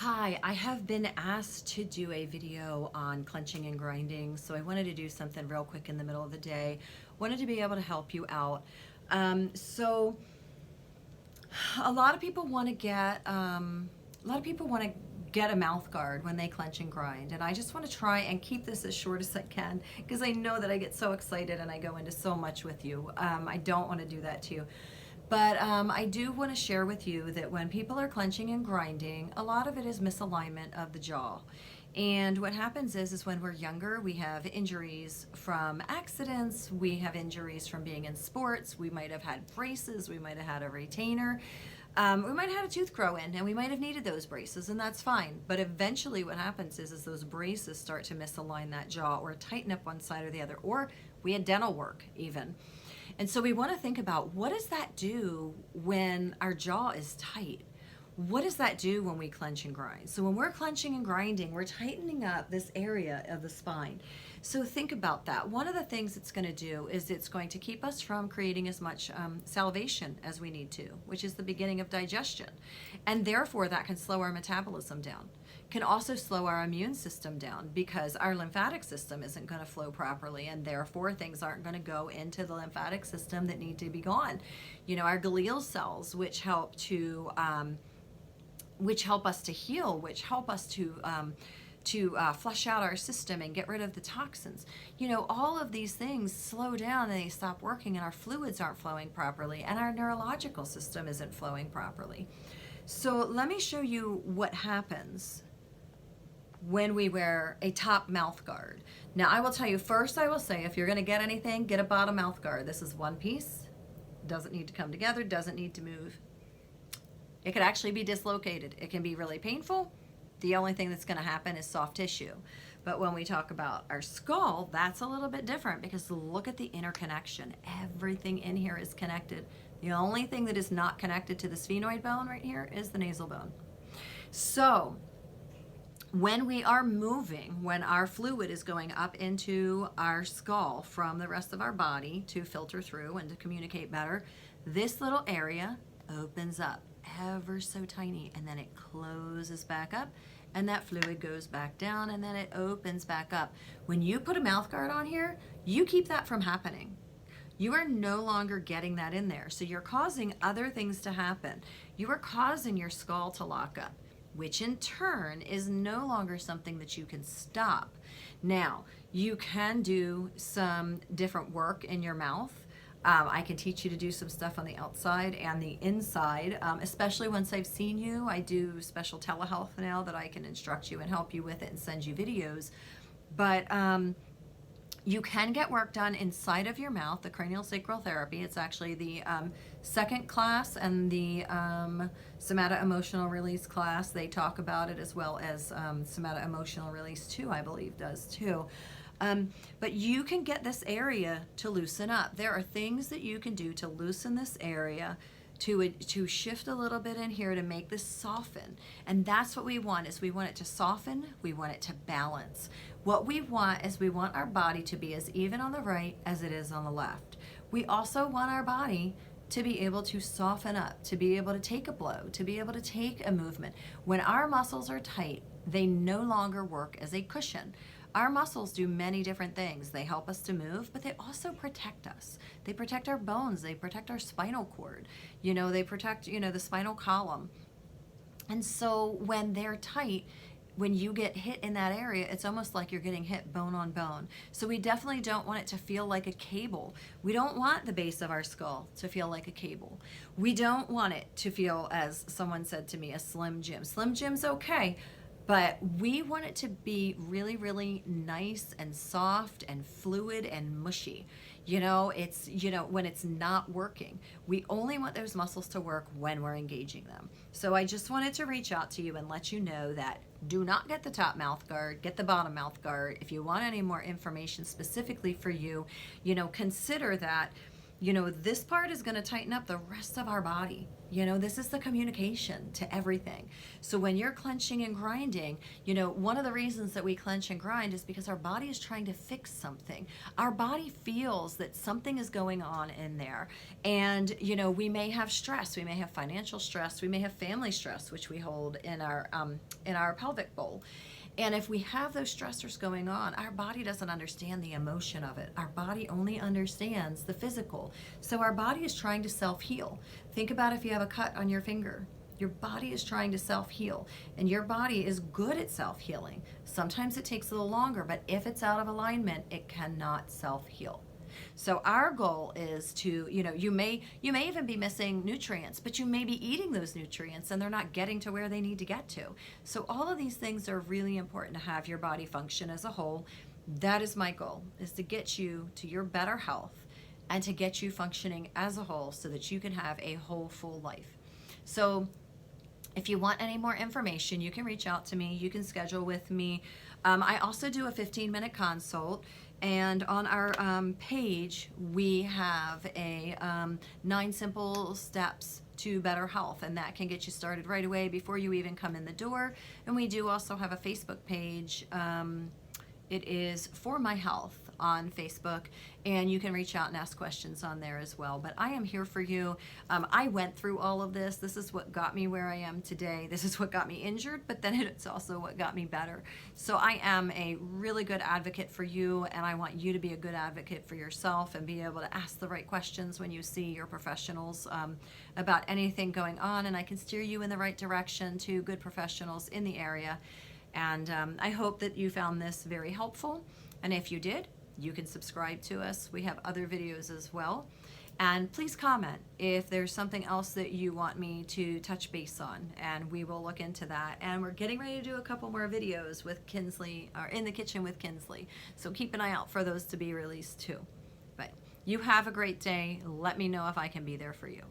Hi, I have been asked to do a video on clenching and grinding, so I wanted to do something real quick in the middle of the day. Wanted to be able to help you out. So a lot of people want to get a mouth guard when they clench and grind, and I just want to try and keep this as short as I can because I know that I get so excited and I go into so much with you. I don't want to do that to you. But I do want to share with you that when people are clenching and grinding, a lot of it is misalignment of the jaw. And what happens is when we're younger, we have injuries from accidents, we have injuries from being in sports, we might have had braces, we might have had a retainer, we might have had a tooth grow in, and we might have needed those braces, and that's fine. But eventually what happens is those braces start to misalign that jaw or tighten up one side or the other, or we had dental work even. And so we want to think about, what does that do when our jaw is tight? What does that do when we clench and grind? So when we're clenching and grinding, we're tightening up this area of the spine. So think about that. One of the things it's going to do is it's going to keep us from creating as much salivation as we need to, which is the beginning of digestion. And therefore that can slow our metabolism down. Can also slow our immune system down because our lymphatic system isn't going to flow properly, and therefore things aren't going to go into the lymphatic system that need to be gone. You know, our glial cells, which help us to heal, which help us to flush out our system and get rid of the toxins. You know, all of these things slow down and they stop working, and our fluids aren't flowing properly, and our neurological system isn't flowing properly. So let me show you what happens when we wear a top mouth guard. Now I will tell you, first I will say, if you're going to get anything, get a bottom mouth guard. This is one piece, doesn't need to come together, doesn't need to move. It could actually be dislocated. It can be really painful. The only thing that's going to happen is soft tissue. But when we talk about our skull, that's a little bit different, because look at the interconnection. Everything in here is connected. The only thing that is not connected to the sphenoid bone right here is the nasal bone. So when we are moving, when our fluid is going up into our skull from the rest of our body to filter through and to communicate better, this little area opens up ever so tiny, and then it closes back up, and that fluid goes back down, and then it opens back up. When you put a mouth guard on here, you keep that from happening. You are no longer getting that in there. So you're causing other things to happen. You are causing your skull to lock up, which in turn is no longer something that you can stop. Now, you can do some different work in your mouth. I can teach you to do some stuff on the outside and the inside, especially once I've seen you. I do special telehealth now that I can instruct you and help you with it and send you videos. But you can get work done inside of your mouth, the cranial sacral therapy. It's actually the second class, and the somato-emotional release class, they talk about it, as well as somato-emotional release 2, I believe, does too. But you can get this area to loosen up. There are things that you can do to loosen this area, to shift a little bit in here to make this soften. And that's what we want, is we want it to soften, we want it to balance. What we want is we want our body to be as even on the right as it is on the left. We also want our body to be able to soften up, to be able to take a blow, to be able to take a movement. When our muscles are tight, they no longer work as a cushion. Our muscles do many different things. They help us to move, but they also protect us. They protect our bones, they protect our spinal cord, you know, they protect, you know, the spinal column. And so when they're tight, when you get hit in that area, it's almost like you're getting hit bone on bone. So we definitely don't want it to feel like a cable. We don't want the base of our skull to feel like a cable. We don't want it to feel, as someone said to me, a Slim Jim. Slim Jim's okay, but we want it to be really, really nice and soft and fluid and mushy. You know, it's, you know, when it's not working. We only want those muscles to work when we're engaging them. So I just wanted to reach out to you and let you know that do not get the top mouth guard, get the bottom mouth guard. If you want any more information specifically for you, you know, consider that you know, this part is going to tighten up the rest of our body. You know, this is the communication to everything. So when you're clenching and grinding, you know, one of the reasons that we clench and grind is because our body is trying to fix something. Our body feels that something is going on in there. And, you know, we may have stress. We may have financial stress. We may have family stress, which we hold in our pelvic bowl. And if we have those stressors going on, our body doesn't understand the emotion of it. Our body only understands the physical. So our body is trying to self-heal. Think about if you have a cut on your finger. Your body is trying to self-heal, and your body is good at self-healing. Sometimes it takes a little longer, but if it's out of alignment, it cannot self-heal. So our goal is to, you know, you may even be missing nutrients, but you may be eating those nutrients and they're not getting to where they need to get to. So all of these things are really important to have your body function as a whole. That is my goal, is to get you to your better health and to get you functioning as a whole so that you can have a whole, full life. So if you want any more information, you can reach out to me. You can schedule with me. I also do a 15-minute consult. And on our page, we have a 9 simple steps to better health, and that can get you started right away before you even come in the door. And we do also have a Facebook page. It is For My Health on Facebook, and you can reach out and ask questions on there as well. But I am here for you. I went through all of this. This is what got me where I am today. This is what got me injured, but then it's also what got me better. So I am a really good advocate for you, and I want you to be a good advocate for yourself and be able to ask the right questions when you see your professionals about anything going on, and I can steer you in the right direction to good professionals in the area. And I hope that you found this very helpful. And if you did, you can subscribe to us. We have other videos as well. And please comment if there's something else that you want me to touch base on, and we will look into that. And we're getting ready to do a couple more videos with Kinsley, or In the Kitchen with Kinsley. So keep an eye out for those to be released too. But you have a great day. Let me know if I can be there for you.